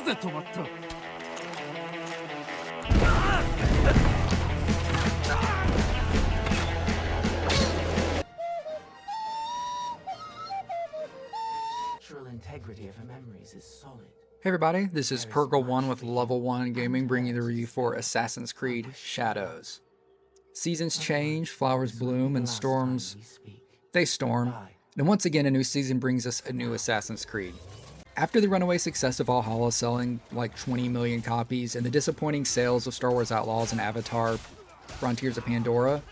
ぜ止まった。 integrity of her memories is solid. Hey everybody, this is Purgle1 with Level 1 Gaming, bringing you the review for Assassin's Creed Shadows. Seasons change, flowers bloom, and storms, they storm. And once again, a new season brings us a new Assassin's Creed. After the runaway success of Valhalla selling like 20 million copies, and the disappointing sales of Star Wars Outlaws and Avatar Frontiers of Pandora,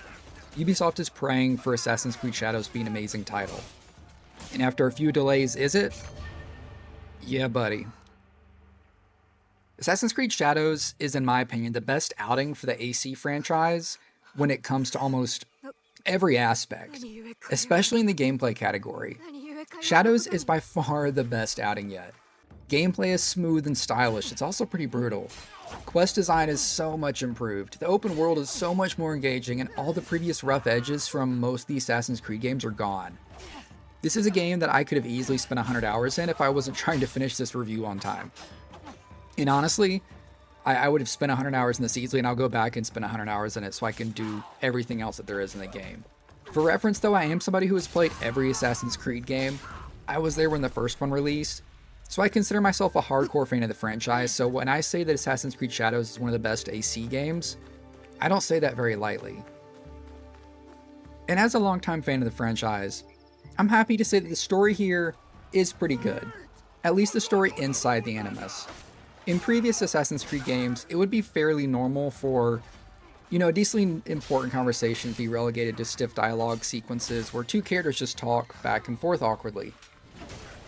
Ubisoft is praying for Assassin's Creed Shadows to be an amazing title. And after a few delays, is it? Yeah, buddy. Assassin's Creed Shadows is, in my opinion, the best outing for the AC franchise when it comes to almost every aspect, especially in the gameplay category. Shadows is by far the best outing yet. Gameplay is smooth and stylish, it's also pretty brutal. Quest design is so much improved, the open world is so much more engaging, and all the previous rough edges from most of the Assassin's Creed games are gone. This is a game that I could have easily spent 100 hours in if I wasn't trying to finish this review on time. And honestly, I would have spent 100 hours in this easily, and I'll go back and spend 100 hours in it so I can do everything else that there is in the game. For reference though, I am somebody who has played every Assassin's Creed game. I was there when the first one released, so I consider myself a hardcore fan of the franchise, so when I say that Assassin's Creed Shadows is one of the best AC games, I don't say that very lightly. And as a longtime fan of the franchise, I'm happy to say that the story here is pretty good. At least the story inside the Animus. In previous Assassin's Creed games, it would be fairly normal for, a decently important conversation to be relegated to stiff dialogue sequences where two characters just talk back and forth awkwardly.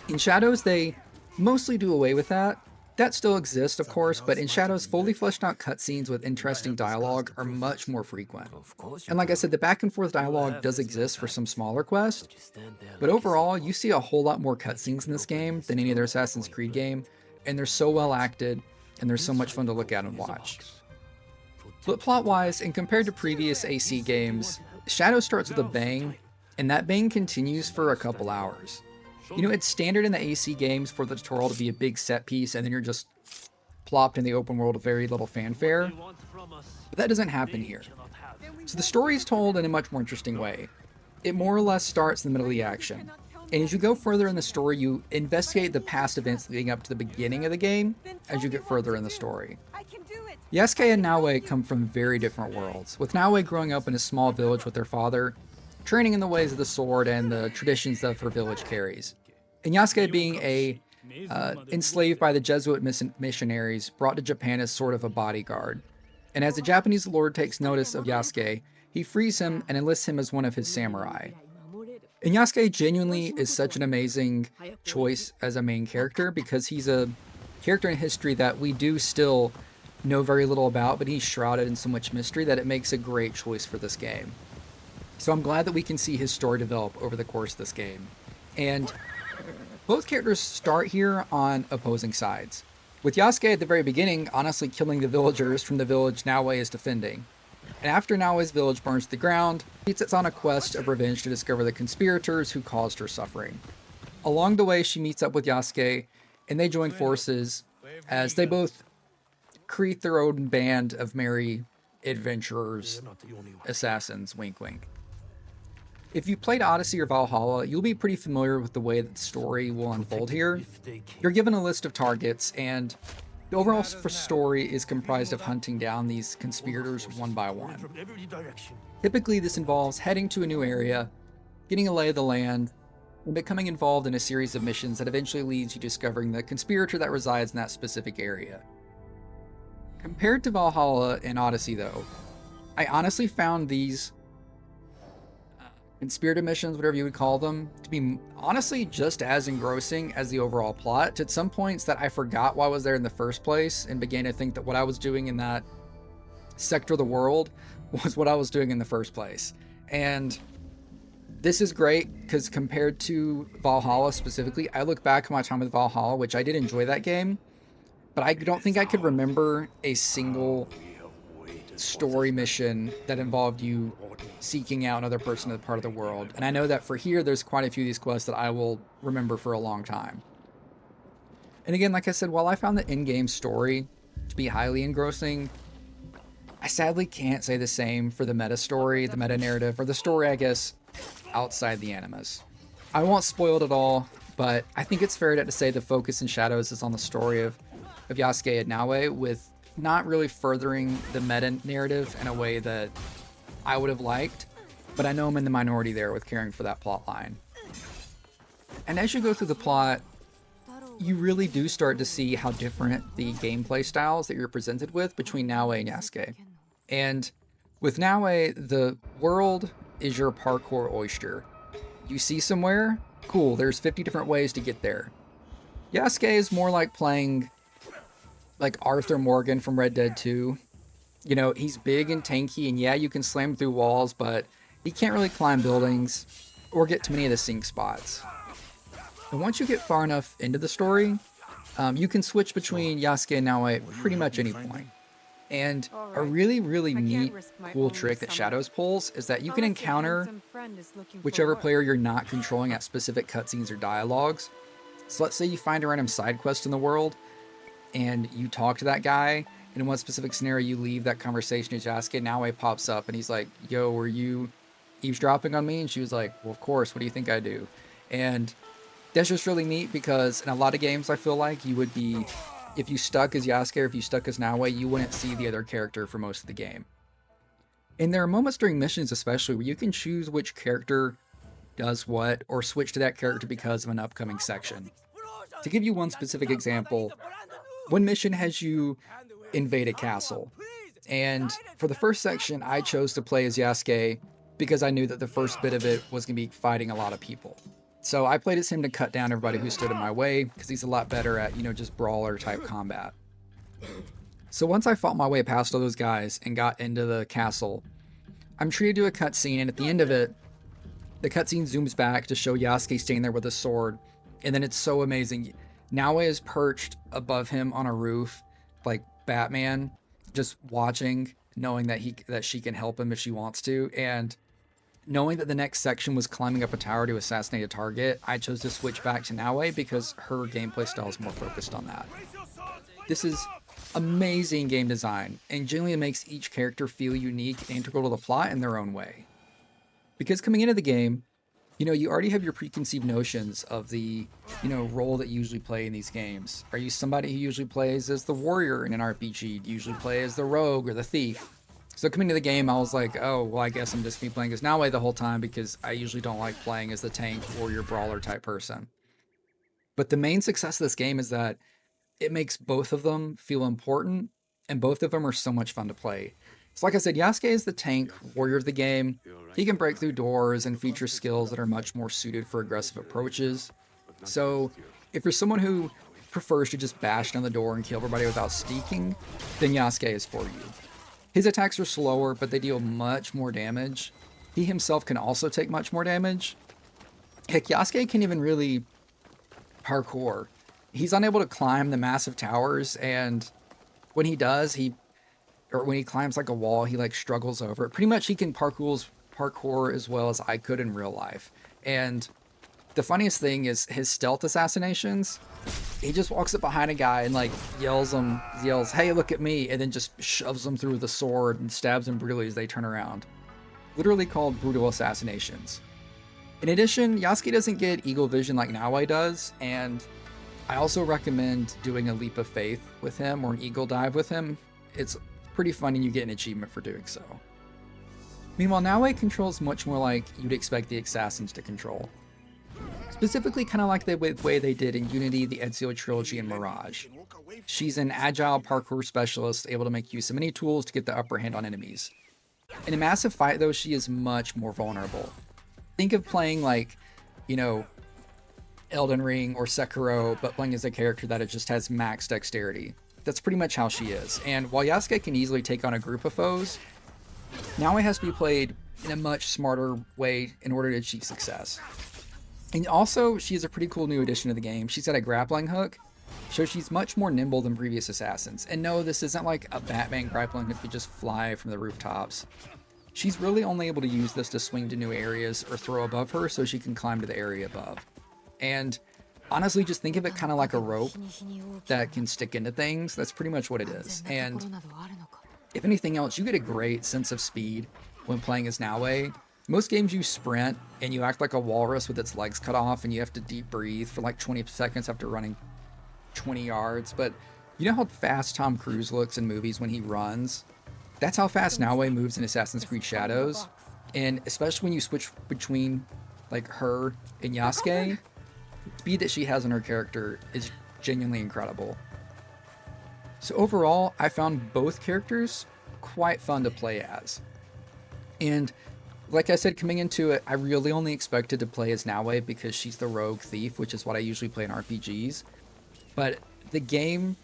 In Shadows, they mostly do away with that. That still exists, of course, but in Shadows, fully fleshed out cutscenes with interesting dialogue are much more frequent. And like I said, the back and forth dialogue does exist for some smaller quests, but overall, you see a whole lot more cutscenes in this game than any other Assassin's Creed game, and they're so well acted, and they're so much fun to look at and watch. But plot-wise, and compared to previous AC games, Shadows starts with a bang, and that bang continues for a couple hours. It's standard in the AC games for the tutorial to be a big set piece and then you're just plopped in the open world with very little fanfare, but that doesn't happen here. So the story is told in a much more interesting way. It more or less starts in the middle of the action, and as you go further in the story, you investigate the past events leading up to the beginning of the game as you get further in the story. Yasuke and Naoe come from very different worlds, with Naoe growing up in a small village with their father, training in the ways of the sword and the traditions that her village carries. And Yasuke being enslaved by the Jesuit missionaries brought to Japan as sort of a bodyguard. And as the Japanese lord takes notice of Yasuke, he frees him and enlists him as one of his samurai. And Yasuke genuinely is such an amazing choice as a main character because he's a character in history that we do still know very little about, but he's shrouded in so much mystery that it makes a great choice for this game. So I'm glad that we can see his story develop over the course of this game. And both characters start here on opposing sides, with Yasuke at the very beginning honestly killing the villagers from the village Naoe is defending. And after Naoe's village burns to the ground, he sets on a quest of revenge to discover the conspirators who caused her suffering. Along the way, she meets up with Yasuke, and they join forces as they both create their own band of merry adventurers, assassins, wink wink. If you played Odyssey or Valhalla, you'll be pretty familiar with the way that the story will unfold here. You're given a list of targets, and the overall story is comprised of hunting down these conspirators one by one. Typically, this involves heading to a new area, getting a lay of the land, and becoming involved in a series of missions that eventually leads you discovering the conspirator that resides in that specific area. Compared to Valhalla and Odyssey, though, I honestly found these conspirator missions, whatever you would call them, to be honestly just as engrossing as the overall plot, to some points that I forgot why I was there in the first place and began to think that what I was doing in that sector of the world was what I was doing in the first place. And this is great because compared to Valhalla specifically, I look back at my time with Valhalla, which I did enjoy that game, but I don't think I could remember a single story mission that involved you seeking out another person in a part of the world. And I know that for here, there's quite a few of these quests that I will remember for a long time. And again, like I said, while I found the in-game story to be highly engrossing, I sadly can't say the same for the meta story, the meta narrative, or the story, I guess, outside the animus. I won't spoil it at all, but I think it's fair to say the focus in Shadows is on the story of Yasuke and Naoe, with not really furthering the meta narrative in a way that I would have liked, but I know I'm in the minority there with caring for that plot line. And as you go through the plot, you really do start to see how different the gameplay styles that you're presented with between Naoe and Yasuke. And with Naoe, the world is your parkour oyster. You see somewhere, cool, there's 50 different ways to get there. Yasuke is more like playing like Arthur Morgan from Red Dead 2. You know, he's big and tanky, and yeah, you can slam through walls, but he can't really climb buildings or get to many of the sink spots. And once you get far enough into the story, you can switch between Yasuke and Naoe at pretty much any point. And a really, really neat, cool trick that Shadows pulls is that you can encounter whichever player you're not controlling at specific cutscenes or dialogues. So let's say you find a random side quest in the world, and you talk to that guy, and in one specific scenario you leave that conversation as Yasuke, Naoe pops up, and he's like, yo, were you eavesdropping on me? And she was like, well, of course, what do you think I do? And that's just really neat, because in a lot of games I feel like you would be, if you stuck as Yasuke or if you stuck as Naoe, you wouldn't see the other character for most of the game. And there are moments during missions especially where you can choose which character does what, or switch to that character because of an upcoming section. To give you one specific example, one mission has you invade a castle. And for the first section, I chose to play as Yasuke because I knew that the first bit of it was going to be fighting a lot of people. So I played as him to cut down everybody who stood in my way, because he's a lot better at, just brawler type combat. So once I fought my way past all those guys and got into the castle, I'm treated to a cutscene, and at the end of it, the cutscene zooms back to show Yasuke standing there with a sword, and then it's so amazing. Naoe is perched above him on a roof, like Batman, just watching, knowing that she can help him if she wants to, and knowing that the next section was climbing up a tower to assassinate a target, I chose to switch back to Naoe because her gameplay style is more focused on that. This is amazing game design, and genuinely makes each character feel unique and integral to the plot in their own way. Because coming into the game, you already have your preconceived notions of the, role that you usually play in these games. Are you somebody who usually plays as the warrior in an RPG? Do you usually play as the rogue or the thief? So coming to the game, I was like, oh, well, I guess I'm just going to be playing as Naoe the whole time, because I usually don't like playing as the tank or your brawler type person. But the main success of this game is that it makes both of them feel important, and both of them are so much fun to play. So like I said, Yasuke is the tank warrior of the game. He can break through doors and feature skills that are much more suited for aggressive approaches. So if you're someone who prefers to just bash down the door and kill everybody without sneaking, then Yasuke is for you. His attacks are slower, but they deal much more damage. He himself can also take much more damage. Heck, Yasuke can even really parkour. He's unable to climb the massive towers, and when he does, when he climbs like a wall, he like struggles over it. Pretty much he can parkour as well as I could in real life. And the funniest thing is his stealth assassinations. He just walks up behind a guy and like yells, hey, look at me, and then just shoves them through the sword and stabs them brutally as they turn around. Literally called brutal assassinations. In addition, Yasuke doesn't get eagle vision like Naoe does, and I also recommend doing a leap of faith with him or an eagle dive with him. It's pretty fun, and you get an achievement for doing so. Meanwhile, Naoe controls much more like you'd expect the assassins to control. Specifically kind of like the way they did in Unity, the Ezio Trilogy, and Mirage. She's an agile parkour specialist, able to make use of many tools to get the upper hand on enemies. In a massive fight though, she is much more vulnerable. Think of playing like, Elden Ring or Sekiro, but playing as a character that just has max dexterity. That's pretty much how she is. And while Yasuke can easily take on a group of foes, Naoe has to be played in a much smarter way in order to achieve success. And also, she is a pretty cool new addition to the game. She's got a grappling hook, so she's much more nimble than previous assassins. And no, this isn't like a Batman grappling hook you just fly from the rooftops. She's really only able to use this to swing to new areas or throw above her so she can climb to the area above. And Honestly, just think of it kind of like a rope that can stick into things. That's pretty much what it is. And if anything else, you get a great sense of speed when playing as Naoe. Most games you sprint and you act like a walrus with its legs cut off and you have to deep breathe for like 20 seconds after running 20 yards. But you know how fast Tom Cruise looks in movies when he runs? That's how fast Naoe moves in Assassin's Creed Shadows. And especially when you switch between like her and Yasuke, the speed that she has in her character is genuinely incredible. So overall, I found both characters quite fun to play as. And like I said, coming into it, I really only expected to play as Naoe because she's the rogue thief, which is what I usually play in RPGs. But the game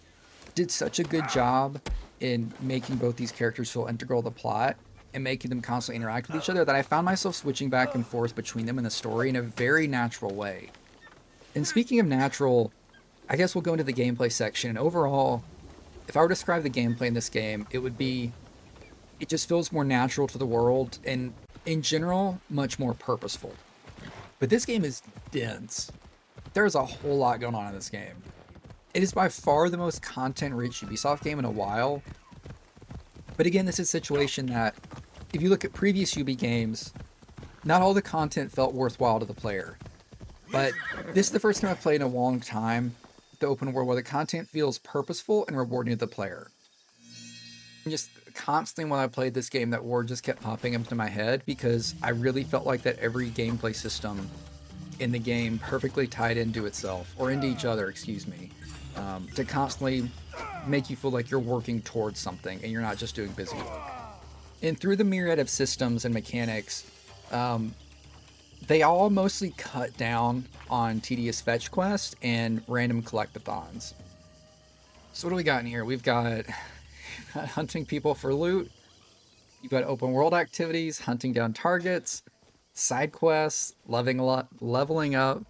did such a good job in making both these characters feel integral to the plot and making them constantly interact with each other that I found myself switching back and forth between them in the story in a very natural way. And speaking of natural, I guess we'll go into the gameplay section. And overall, if I were to describe the gameplay in this game, it would be, it just feels more natural to the world and in general, much more purposeful. But this game is dense. There's a whole lot going on in this game. It is by far the most content-rich Ubisoft game in a while. But again, this is a situation that, if you look at previous Ubi games, not all the content felt worthwhile to the player. But this is the first time I've played in a long time the open world where the content feels purposeful and rewarding to the player. And just constantly when I played this game, that word just kept popping into my head because I really felt like that every gameplay system in the game perfectly tied into itself, or into each other, excuse me, to constantly make you feel like you're working towards something and you're not just doing busy work. And through the myriad of systems and mechanics, they all mostly cut down on tedious fetch quests and random collectathons. So what do we got in here? We've got hunting people for loot. You've got open world activities, hunting down targets, side quests, leveling up,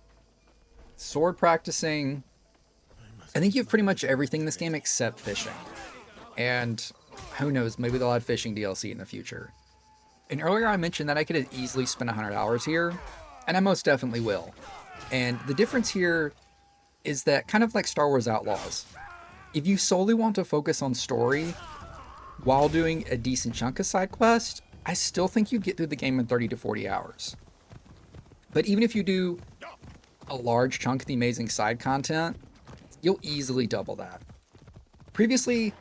sword practicing. I think you have pretty much everything in this game except fishing. And who knows, maybe they'll add fishing DLC in the future. And earlier I mentioned that I could have easily spent 100 hours here, and I most definitely will. And the difference here is that, kind of like Star Wars Outlaws, if you solely want to focus on story while doing a decent chunk of side quest, I still think you'd get through the game in 30 to 40 hours. But even if you do a large chunk of the amazing side content, you'll easily double that. Previously,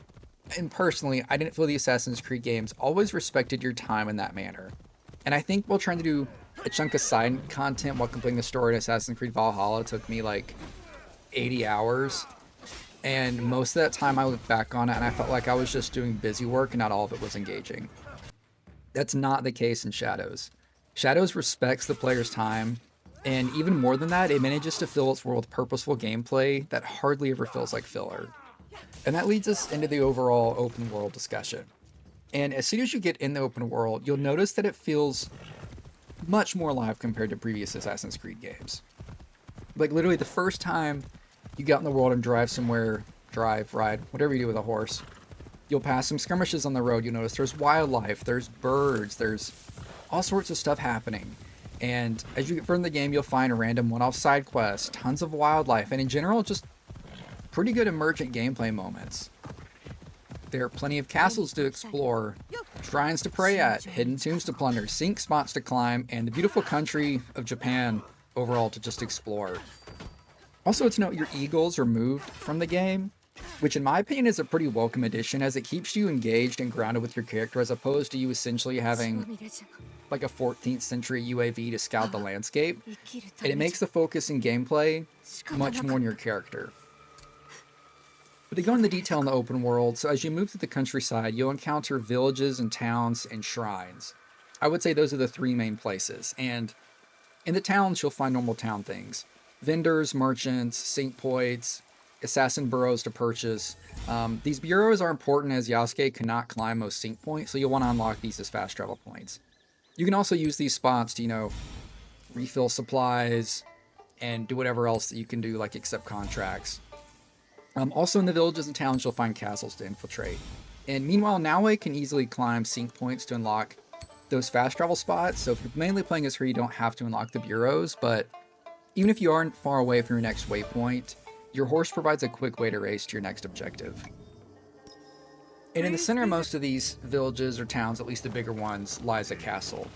and personally, I didn't feel the Assassin's Creed games always respected your time in that manner. And I think while trying to do a chunk of side content while completing the story in Assassin's Creed Valhalla took me like 80 hours. And most of that time I look back on it and I felt like I was just doing busy work and not all of it was engaging. That's not the case in Shadows. Shadows respects the player's time, and even more than that, it manages to fill its world with purposeful gameplay that hardly ever feels like filler. And that leads us into the overall open world discussion. And as soon as you get in the open world, you'll notice that it feels much more alive compared to previous Assassin's Creed games. Like literally the first time you get out in the world and drive somewhere, ride, whatever you do with a horse, you'll pass some skirmishes on the road. You'll notice there's wildlife, there's birds, there's all sorts of stuff happening. And as you get further in the game, you'll find a random one-off side quests, tons of wildlife, and in general, just pretty good emergent gameplay moments. There are plenty of castles to explore, shrines to pray at, hidden tombs to plunder, sink spots to climb, and the beautiful country of Japan overall to just explore. Also, to note, your eagles are removed from the game, which in my opinion is a pretty welcome addition, as it keeps you engaged and grounded with your character as opposed to you essentially having like a 14th century UAV to scout the landscape. And it makes the focus in gameplay much more on your character. But to go into detail in the open world, so as you move through the countryside, you'll encounter villages and towns and shrines. I would say those are the three main places. And in the towns, you'll find normal town things. Vendors, merchants, sync points, assassin burrows to purchase. These bureaus are important as Yasuke cannot climb most sync points, so you'll want to unlock these as fast travel points. You can also use these spots to, refill supplies and do whatever else that you can do, like accept contracts. Also in the villages and towns, you'll find castles to infiltrate. And meanwhile, Naoe can easily climb sync points to unlock those fast travel spots. So if you're mainly playing as her, you don't have to unlock the bureaus, but Even if you aren't far away from your next waypoint, your horse provides a quick way to race to your next objective. And in the center of most of these villages or towns, at least the bigger ones, lies a castle.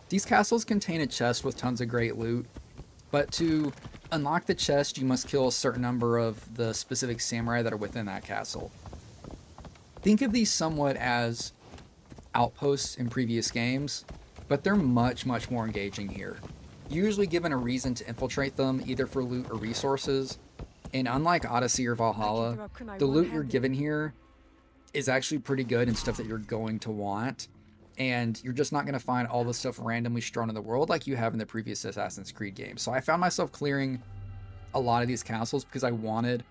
These castles contain a chest with tons of great loot, but to unlock the chest, you must kill a certain number of the specific samurai that are within that castle. Think of these somewhat as outposts in previous games, but they're much, much more engaging here. You're usually given a reason to infiltrate them, either for loot or resources, and unlike Odyssey or Valhalla, the loot you're given here is actually pretty good and stuff that you're going to want, and you're just not going to find all the stuff randomly strewn in the world like you have in the previous Assassin's Creed games. So I found myself clearing a lot of these castles because I wanted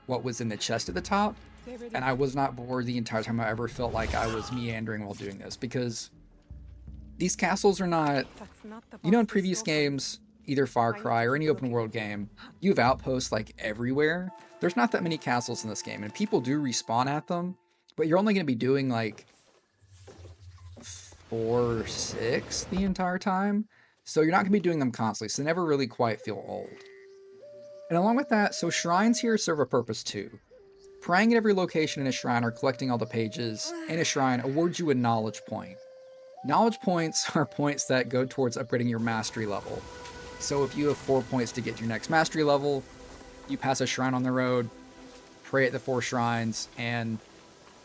what was in the chest at the top, and I was not bored the entire time. I ever felt like I was meandering while doing this, because these castles are not, you know, in previous games, either Far Cry or any open world game, you have outposts like everywhere. There's not that many castles in this game, and people do respawn at them, but you're only going to be doing like 4 or 6 the entire time. So you're not going to be doing them constantly, so they never really quite feel old. And along with that, so shrines here serve a purpose too. Praying at every location in a shrine or collecting all the pages in a shrine awards you a knowledge point. Knowledge points are points that go towards upgrading your mastery level. So if you have 4 points to get to your next mastery level, you pass a shrine on the road, pray at the 4 shrines, and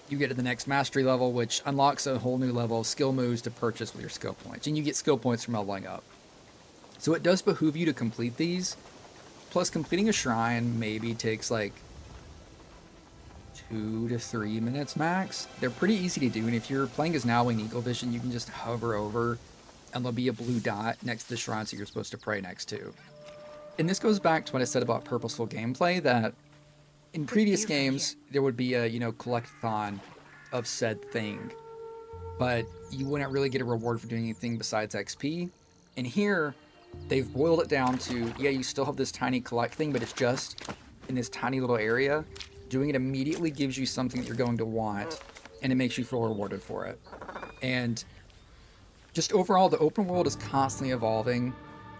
you get to the next mastery level, which unlocks a whole new level of skill moves to purchase with your skill points. And you get skill points from leveling up. So it does behoove you to complete these. Plus, completing a shrine maybe takes like 2 to 3 minutes max. They're pretty easy to do, and if you're playing as Naoe in Eagle Vision, you can just hover over, and there'll be a blue dot next to the shrines that you're supposed to pray next to. And this goes back to what I said about purposeful gameplay, that in previous games, there would be a, collectathon of said thing, but you wouldn't really get a reward for doing anything besides XP. And here, they've boiled it down to, yeah, you still have this tiny collect thing, but it's just in this tiny little area. Doing it immediately gives you something that you're going to want, and it makes you feel rewarded for it. And just overall, the open world is constantly evolving,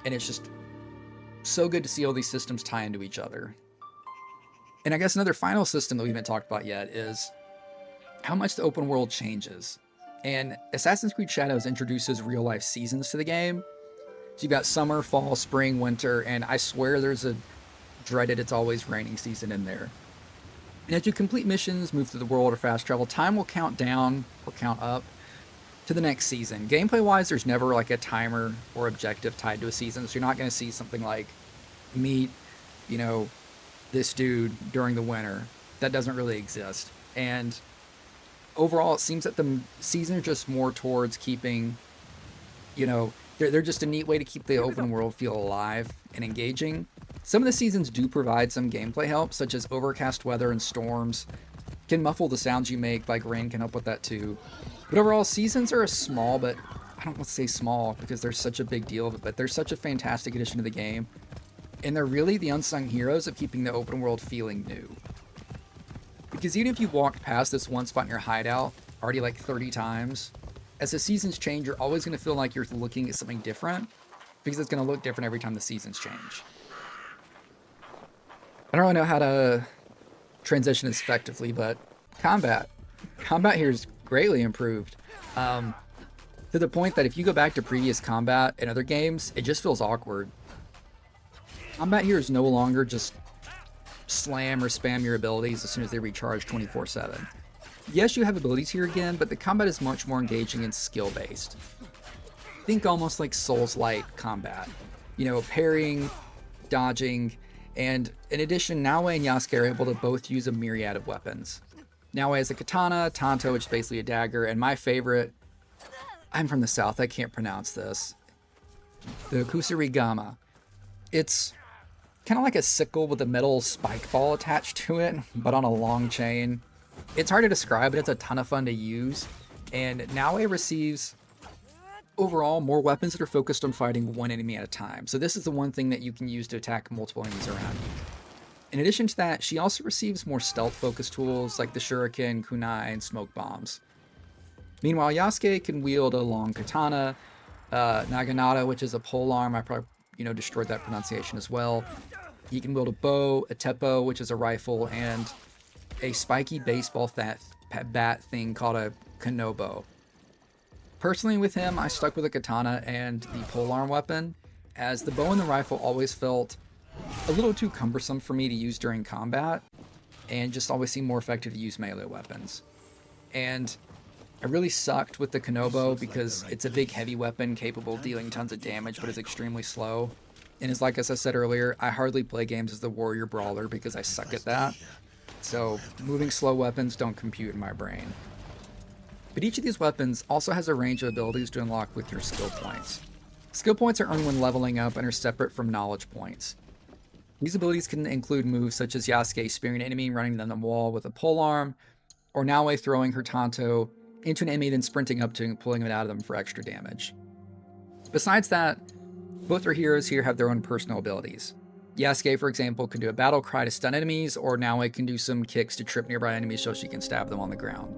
and it's just so good to see all these systems tie into each other. And I guess another final system that we haven't talked about yet is how much the open world changes. And Assassin's Creed Shadows introduces real-life seasons to the game. So you've got summer, fall, spring, winter, and I swear there's a dreaded it's always raining season in there. And as you complete missions, move through the world, or fast travel, time will count down or count up to the next season. Gameplay-wise, there's never like a timer or objective tied to a season, so you're not going to see something like meet, this dude during the winter. That doesn't really exist. And overall, it seems that the seasons are just more towards keeping, they're just a neat way to keep the open world feel alive and engaging. Some of the seasons do provide some gameplay help, such as overcast weather and storms can muffle the sounds you make, like rain can help with that too. But overall, seasons are a small, but I don't want to say small because they're such a big deal of it, but they're such a fantastic addition to the game. And they're really the unsung heroes of keeping the open world feeling new. Because even if you've walked past this one spot in your hideout already like 30 times, as the seasons change, you're always going to feel like you're looking at something different, because it's going to look different every time the seasons change. I don't really know how to transition this effectively, but combat here is greatly improved. To the point that if you go back to previous combat in other games, it just feels awkward. Combat here is no longer just slam or spam your abilities as soon as they recharge 24/7. Yes, you have abilities here again, but the combat is much more engaging and skill-based. Think almost like Souls-like combat. Parrying, dodging, and in addition, Naoe and Yasuke are able to both use a myriad of weapons. Naoe has a katana, tanto, which is basically a dagger, and my favorite, I'm from the south, I can't pronounce this, the kusarigama. It's kind of like a sickle with a metal spike ball attached to it, but on a long chain. It's hard to describe, but it's a ton of fun to use. And Naoe receives, overall, more weapons that are focused on fighting one enemy at a time. So this is the one thing that you can use to attack multiple enemies around you. In addition to that, she also receives more stealth-focused tools like the shuriken, kunai, and smoke bombs. Meanwhile, Yasuke can wield a long katana, naginata, which is a polearm. I probably destroyed that pronunciation as well. He can wield a bow, a teppo, which is a rifle, and a spiky baseball bat thing called a kanobo. Personally with him, I stuck with a katana and the polearm weapon, as the bow and the rifle always felt a little too cumbersome for me to use during combat, and just always seemed more effective to use melee weapons. And I really sucked with the kanobo because it's a big heavy weapon capable of dealing tons of damage, but is extremely slow. And as I said earlier, I hardly play games as the warrior brawler because I suck at that. So moving slow weapons don't compute in my brain. But each of these weapons also has a range of abilities to unlock with your skill points. Skill points are earned when leveling up and are separate from knowledge points. These abilities can include moves such as Yasuke spearing an enemy and running down the wall with a polearm, or Naoe throwing her tanto into an enemy then sprinting up to and pulling it out of them for extra damage. Besides that, both our heroes here have their own personal abilities. Yasuke, for example, can do a battle cry to stun enemies, or Naoe can do some kicks to trip nearby enemies so she can stab them on the ground.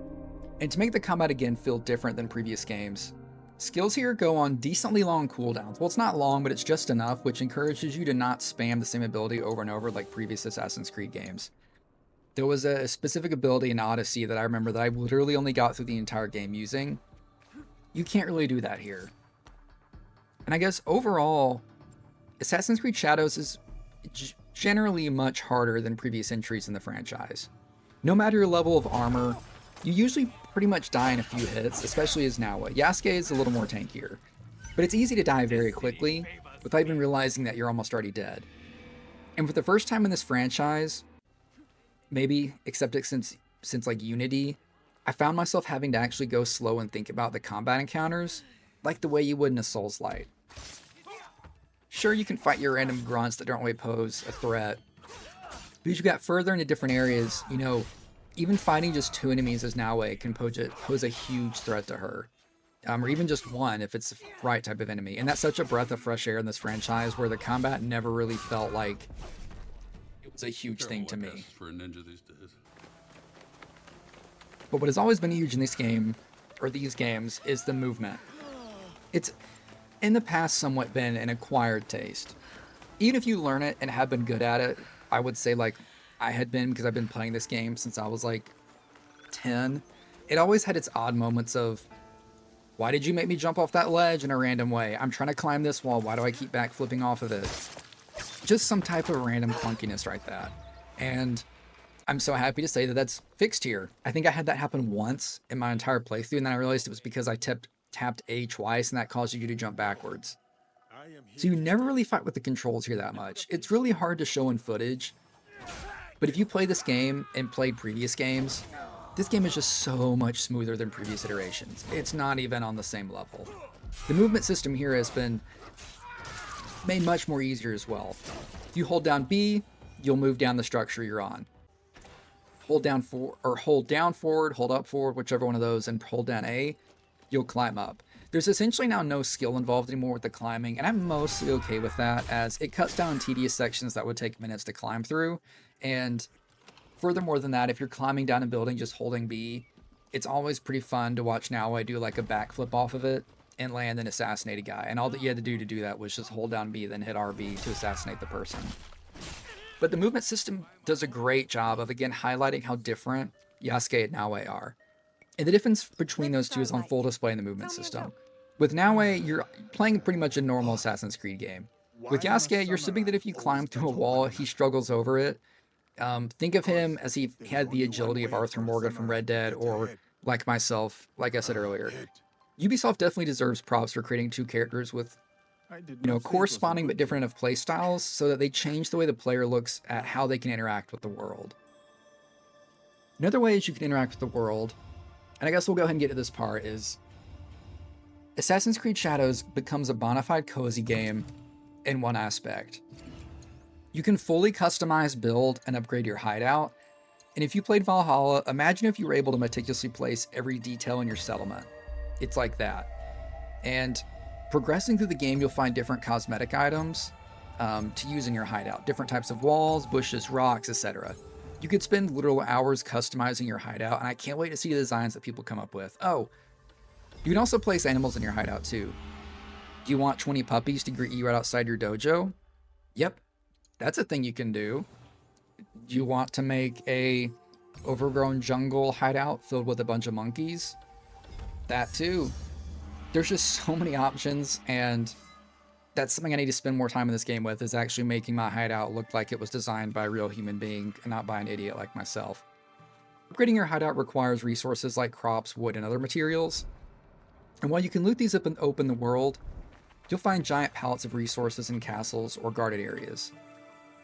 And to make the combat again feel different than previous games, skills here go on decently long cooldowns. Well, it's not long, but it's just enough, which encourages you to not spam the same ability over and over like previous Assassin's Creed games. There was a specific ability in Odyssey that I remember that I literally only got through the entire game using. You can't really do that here. And I guess overall, Assassin's Creed Shadows is generally much harder than previous entries in the franchise. No matter your level of armor, you usually pretty much die in a few hits, especially as Naoe. Yasuke is a little more tankier, but it's easy to die very quickly without even realizing that you're almost already dead. And for the first time in this franchise, maybe except since like Unity, I found myself having to actually go slow and think about the combat encounters, like the way you would in a Souls-like. Sure, you can fight your random grunts that don't really pose a threat, but as you got further into different areas, even fighting just 2 enemies as Naoe can pose a huge threat to her. Or even just one if it's the right type of enemy. And that's such a breath of fresh air in this franchise where the combat never really felt like it was a huge thing to me. For a ninja these days. But what has always been huge in this game, or these games, is the movement. It's in the past somewhat been an acquired taste. Even if you learn it and have been good at it, I would say like I had been, because I've been playing this game since I was like 10, it always had its odd moments of, why did you make me jump off that ledge in a random way? I'm trying to climb this wall, why do I keep back flipping off of it? Just some type of random clunkiness right there. And I'm so happy to say that that's fixed here. I think I had that happen once in my entire playthrough, and then I realized it was because I tapped A twice, and that caused you to jump backwards. So you never really fight with the controls here that much. It's really hard to show in footage, but if you play this game and played previous games, this game is just so much smoother than previous iterations. It's not even on the same level. The movement system here has been made much more easier as well. If you hold down B, you'll move down the structure you're on. Hold down forward, hold up forward, whichever one of those, and hold down A, you'll climb up. There's essentially now no skill involved anymore with the climbing, and I'm mostly okay with that, as it cuts down tedious sections that would take minutes to climb through. And furthermore than that, if you're climbing down a building just holding B, it's always pretty fun to watch Naoe do like a backflip off of it and land and assassinate a guy. And all that you had to do that was just hold down B, then hit RB to assassinate the person. But the movement system does a great job of, again, highlighting how different Yasuke and Naoe are. And the difference between those two is on full display in the movement system. With Naoe, you're playing pretty much a normal Assassin's Creed game. With Yasuke, you're assuming that if you climb through a wall, he struggles over it. Think of him as he had the agility of Arthur Morgan from Red Dead, or like myself, like I said earlier. Ubisoft definitely deserves props for creating two characters with, corresponding but different enough play styles, so that they change the way the player looks at how they can interact with the world. Another way you can interact with the world, and I guess we'll go ahead and get to this part, is Assassin's Creed Shadows becomes a bona fide cozy game in one aspect. You can fully customize, build, and upgrade your hideout, and if you played Valhalla, imagine if you were able to meticulously place every detail in your settlement. It's like that. And progressing through the game, you'll find different cosmetic items to use in your hideout. Different types of walls, bushes, rocks, etc. You could spend literal hours customizing your hideout, and I can't wait to see the designs that people come up with. Oh, you can also place animals in your hideout too. Do you want 20 puppies to greet you right outside your dojo? Yep, that's a thing you can do. Do you want to make a overgrown jungle hideout filled with a bunch of monkeys? That too. There's just so many options, and that's something I need to spend more time in this game with, is actually making my hideout look like it was designed by a real human being and not by an idiot like myself. Upgrading your hideout requires resources like crops, wood, and other materials. And while you can loot these up in open the world, you'll find giant pallets of resources in castles or guarded areas.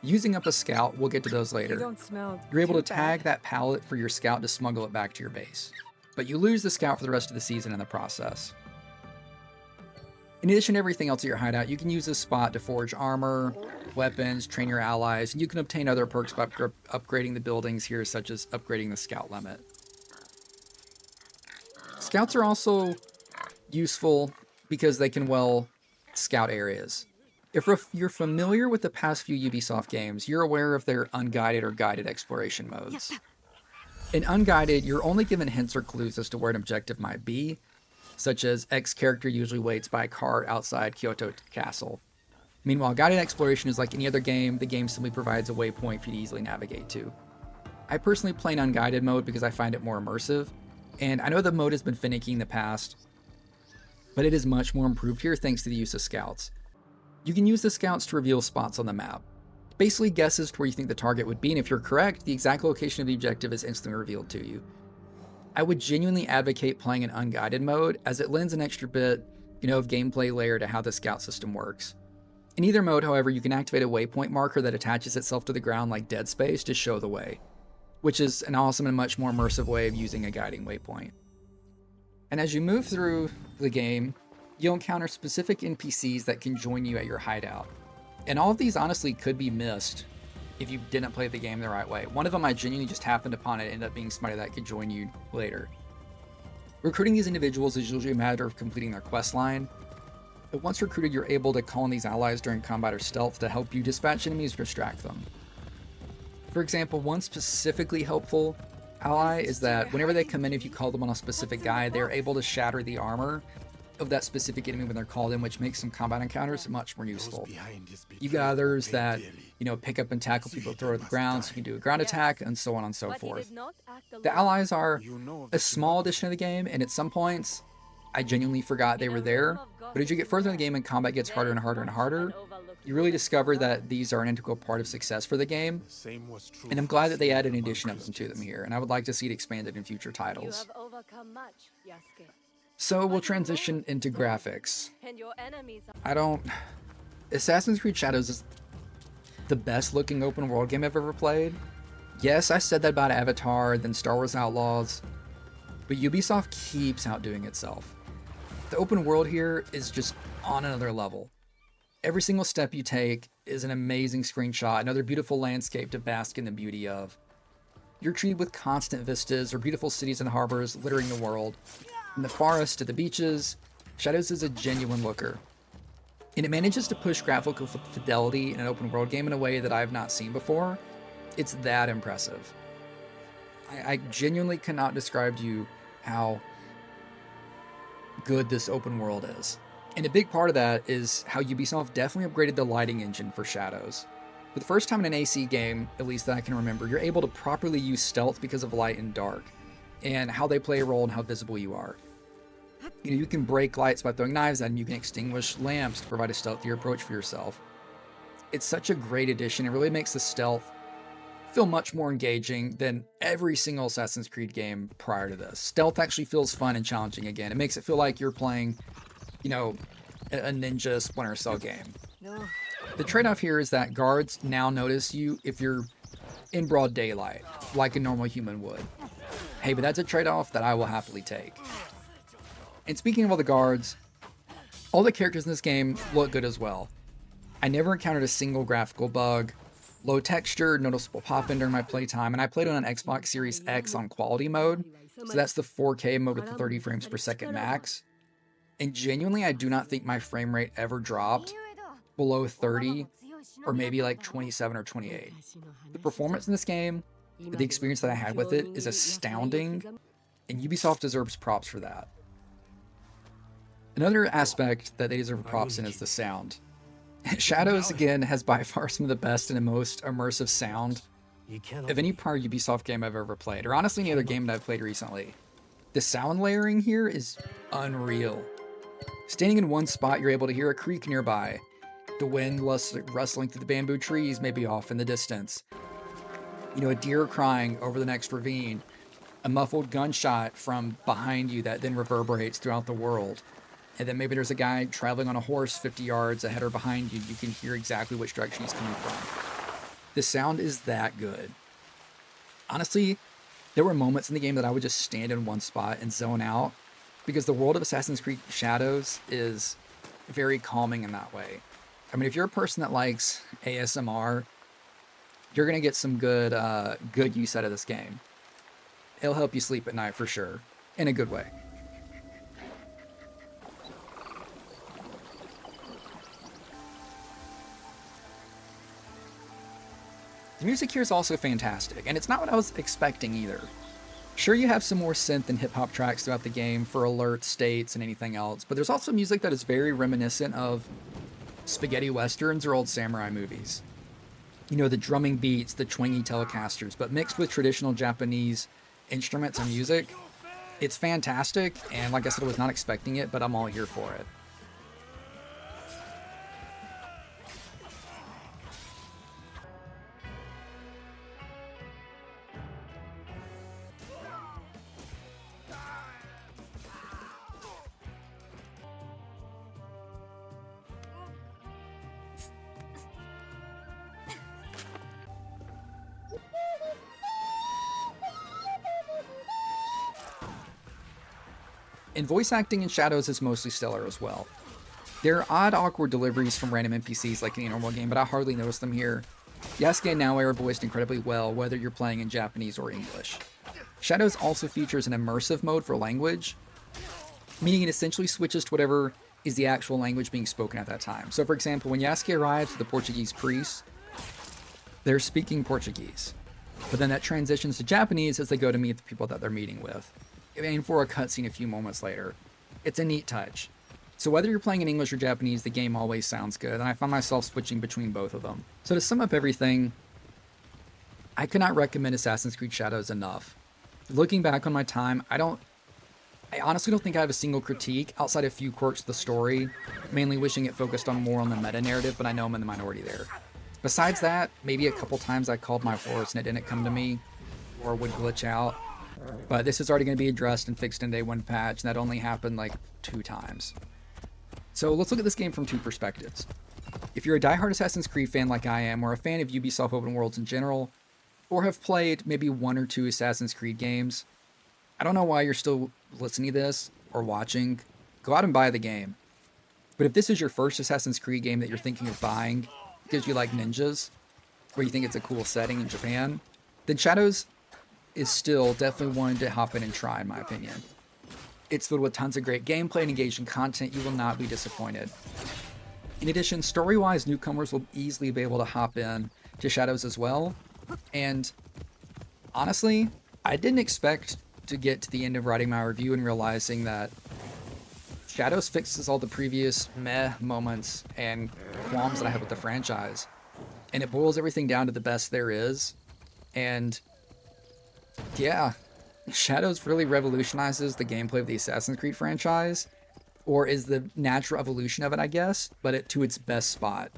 Using up a scout, we'll get to those later. You're able to tag that pallet for your scout to smuggle it back to your base. But you lose the scout for the rest of the season in the process. In addition to everything else at your hideout, you can use this spot to forge armor, weapons, train your allies, and you can obtain other perks by upgrading the buildings here, such as upgrading the scout limit. Scouts are also useful because they can, well, scout areas. If you're familiar with the past few Ubisoft games, you're aware of their unguided or guided exploration modes. In unguided, you're only given hints or clues as to where an objective might be, such as X character usually waits by a cart outside Kyoto Castle. Meanwhile, guided exploration is like any other game. The game simply provides a waypoint for you to easily navigate to. I personally play an unguided mode because I find it more immersive, and I know the mode has been finicky in the past, but it is much more improved here thanks to the use of scouts. You can use the scouts to reveal spots on the map. Basically guesses to where you think the target would be, and if you're correct, the exact location of the objective is instantly revealed to you. I would genuinely advocate playing an unguided mode, as it lends an extra bit, of gameplay layer to how the scout system works. In either mode, however, you can activate a waypoint marker that attaches itself to the ground like Dead Space to show the way, which is an awesome and much more immersive way of using a guiding waypoint. And as you move through the game, you'll encounter specific NPCs that can join you at your hideout. And all of these honestly could be missed if you didn't play the game the right way. One of them I genuinely just happened upon, it ended up being somebody that could join you later. Recruiting these individuals is usually a matter of completing their quest line, but once recruited, you're able to call on these allies during combat or stealth to help you dispatch enemies or distract them. For example, one specifically helpful ally is that whenever they come in, if you call them on a specific guy, they're able to shatter the armor of that specific enemy when they're called in, which makes some combat encounters much more useful. You got others that, pick up and tackle people, throw to the ground, so you can do a ground attack, and so on and so forth. The allies are a small addition to the game, and at some points, I genuinely forgot they were there, but as you get further in the game and combat gets harder and harder and harder, you really discover that these are an integral part of success for the game, and I'm glad that they added an addition of them to them here, and I would like to see it expanded in future titles. So we'll transition into graphics. Assassin's Creed Shadows is the best looking open world game I've ever played. Yes, I said that about Avatar, then Star Wars Outlaws, but Ubisoft keeps outdoing itself. The open world here is just on another level. Every single step you take is an amazing screenshot, another beautiful landscape to bask in the beauty of. You're treated with constant vistas or beautiful cities and harbors littering the world. From the forest to the beaches, Shadows is a genuine looker. And it manages to push graphical fidelity in an open world game in a way that I have not seen before. It's that impressive. I genuinely cannot describe to you how good this open world is. And a big part of that is how Ubisoft definitely upgraded the lighting engine for Shadows. For the first time in an AC game, at least that I can remember, you're able to properly use stealth because of light and dark, and how they play a role in how visible you are. You can break lights by throwing knives at them, you can extinguish lamps to provide a stealthier approach for yourself. It's such a great addition, it really makes the stealth feel much more engaging than every single Assassin's Creed game prior to this. Stealth actually feels fun and challenging again. It makes it feel like you're playing, a ninja Splinter Cell game. The trade-off here is that guards now notice you if you're in broad daylight, like a normal human would. Hey, but that's a trade-off that I will happily take. And speaking of all the guards, all the characters in this game look good as well. I never encountered a single graphical bug, low texture, noticeable pop-in during my playtime, and I played on an Xbox Series X on quality mode, so that's the 4K mode with the 30 frames per second max. And genuinely, I do not think my frame rate ever dropped below 30, or maybe like 27 or 28. The performance in this game, the experience that I had with it, is astounding, and Ubisoft deserves props for that. Another aspect that they deserve props in is the sound. Shadows, again, has by far some of the best and most immersive sound of any prior Ubisoft game I've ever played, or honestly any other game that I've played recently. The sound layering here is unreal. Standing in one spot, you're able to hear a creek nearby. The wind rustling through the bamboo trees may be off in the distance. A deer crying over the next ravine. A muffled gunshot from behind you that then reverberates throughout the world. And then maybe there's a guy traveling on a horse 50 yards ahead or behind you. You can hear exactly which direction he's coming from. The sound is that good. Honestly, there were moments in the game that I would just stand in one spot and zone out, because the world of Assassin's Creed Shadows is very calming in that way. I mean, if you're a person that likes ASMR, you're going to get some good use out of this game. It'll help you sleep at night for sure, in a good way. The music here is also fantastic, and it's not what I was expecting either. Sure, you have some more synth and hip-hop tracks throughout the game for alerts, states, and anything else, but there's also music that is very reminiscent of spaghetti westerns or old samurai movies. The drumming beats, the twangy Telecasters, but mixed with traditional Japanese instruments and music. It's fantastic, and like I said, I was not expecting it, but I'm all here for it. And voice acting in Shadows is mostly stellar as well. There are odd, awkward deliveries from random NPCs like in a normal game, but I hardly notice them here. Yasuke and Naoe are voiced incredibly well, whether you're playing in Japanese or English. Shadows also features an immersive mode for language, meaning it essentially switches to whatever is the actual language being spoken at that time. So for example, when Yasuke arrives to the Portuguese priests, they're speaking Portuguese. But then that transitions to Japanese as they go to meet the people that they're meeting with, and for a cutscene a few moments later. It's a neat touch. So whether you're playing in English or Japanese, the game always sounds good, and I find myself switching between both of them. So to sum up everything, I could not recommend Assassin's Creed Shadows enough. Looking back on my time, I honestly don't think I have a single critique outside a few quirks of the story, mainly wishing it focused on more on the meta narrative, but I know I'm in the minority there. Besides that, maybe a couple times I called my horse and it didn't come to me, or would glitch out. But this is already going to be addressed and fixed in day one patch, and that only happened like 2 times. So let's look at this game from 2 perspectives. If you're a diehard Assassin's Creed fan like I am, or a fan of Ubisoft open worlds in general, or have played maybe 1 or 2 Assassin's Creed games, I don't know why you're still listening to this or watching. Go out and buy the game. But if this is your first Assassin's Creed game that you're thinking of buying because you like ninjas, or you think it's a cool setting in Japan, then Shadows is still definitely one to hop in and try, in my opinion. It's filled with tons of great gameplay and engaging content. You will not be disappointed. In addition, story-wise, newcomers will easily be able to hop in to Shadows as well. And honestly, I didn't expect to get to the end of writing my review and realizing that Shadows fixes all the previous meh moments and qualms that I had with the franchise. And it boils everything down to the best there is. And yeah, Shadows really revolutionizes the gameplay of the Assassin's Creed franchise, or is the natural evolution of it, I guess, but to its best spot.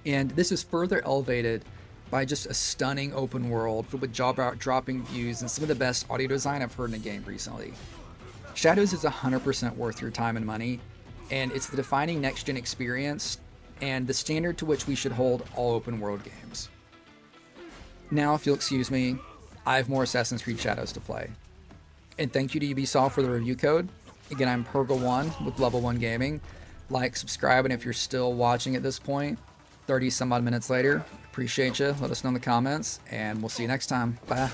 And this is further elevated by just a stunning open world filled with jaw-dropping views and some of the best audio design I've heard in a game recently. Shadows is 100% worth your time and money, and it's the defining next-gen experience and the standard to which we should hold all open world games. Now, if you'll excuse me, I have more Assassin's Creed Shadows to play. And thank you to Ubisoft for the review code. Again, I'm Perga1 with Level 1 Gaming. Like, subscribe, and if you're still watching at this point, 30 some odd minutes later, appreciate you. Let us know in the comments, and we'll see you next time. Bye.